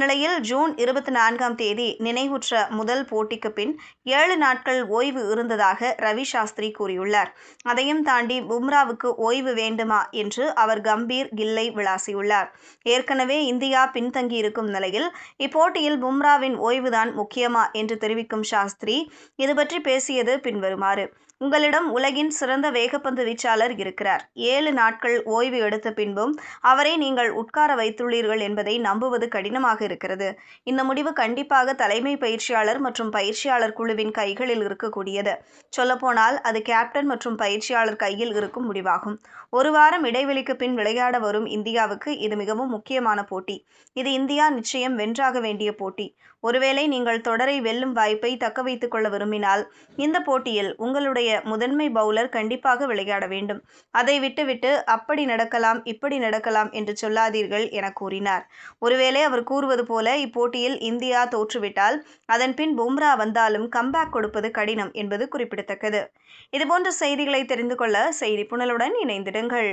நிலையில் ஜூன் 24ஆம் தேதி நினைவுற்ற முதல் போட்டிக்கு பின் 7 நாட்கள் ஓய்வு இருந்ததாக ரவி சாஸ்திரி கூறியுள்ளார். அதையும் தாண்டி பும்ராவுக்கு ஓய்வு வேண்டுமா என்று அவர் கம்பீர் கில்லை விளாசியுள்ளார். ஏற்கனவே இந்தியா பின்தங்கியிருக்கும் நிலையில் இப்போட்டியில் பும்ராவின் ஓய்வுதான் முக்கியமா என்று தெரிவிக்கும் சாஸ்திரி இதுபற்றி பேசியது பின்வருமாறு: உங்களிடம் உலகின் சிறந்த வேகப்பந்து வீச்சாளர் இருக்கிறார். 7 நாட்கள் ஓய்வு எடுத்த பின்பும் அவரை நீங்கள் உட்கார வைத்துள்ளீர்கள் என்பதை நம்புவது கடினமாக இருக்கிறது. இந்த முடிவு கண்டிப்பாக தலைமை பயிற்சியாளர் மற்றும் பயிற்சியாளர் குழுவின் கைகளில் இருக்கக்கூடியது. சொல்லப்போனால் அது கேப்டன் மற்றும் பயிற்சியாளர் கையில் இருக்கும் முடிவாகும். ஒரு வாரம் இடைவெளிக்கு பின் விளையாட வரும் இந்தியாவுக்கு இது மிகவும் முக்கியமான போட்டி. இது இந்தியா நிச்சயம் வென்றாக வேண்டிய போட்டி. ஒருவேளை நீங்கள் தொடரை வெல்லும் வாய்ப்பை தக்க வைத்துக் கொள்ள விரும்பினால் இந்த போட்டியில் உங்களுடைய முதன்மை பவுலர் கண்டிப்பாக விளையாட வேண்டும். அதை விட்டுவிட்டு அப்படி நடக்கலாம் இப்படி நடக்கலாம் என்று சொல்லாதீர்கள் என கூறினார். ஒருவேளை அவர் கூறுவது போல இப்போட்டியில் இந்தியா தோற்றுவிட்டால் அதன் பின் பும்ரா வந்தாலும் கம்பேக் கொடுப்பது கடினம் என்பது குறிப்பிடத்தக்கது. இதுபோன்ற செய்திகளை தெரிந்து கொள்ள செய்தி புனலுடன் இணைந்திடுங்கள்.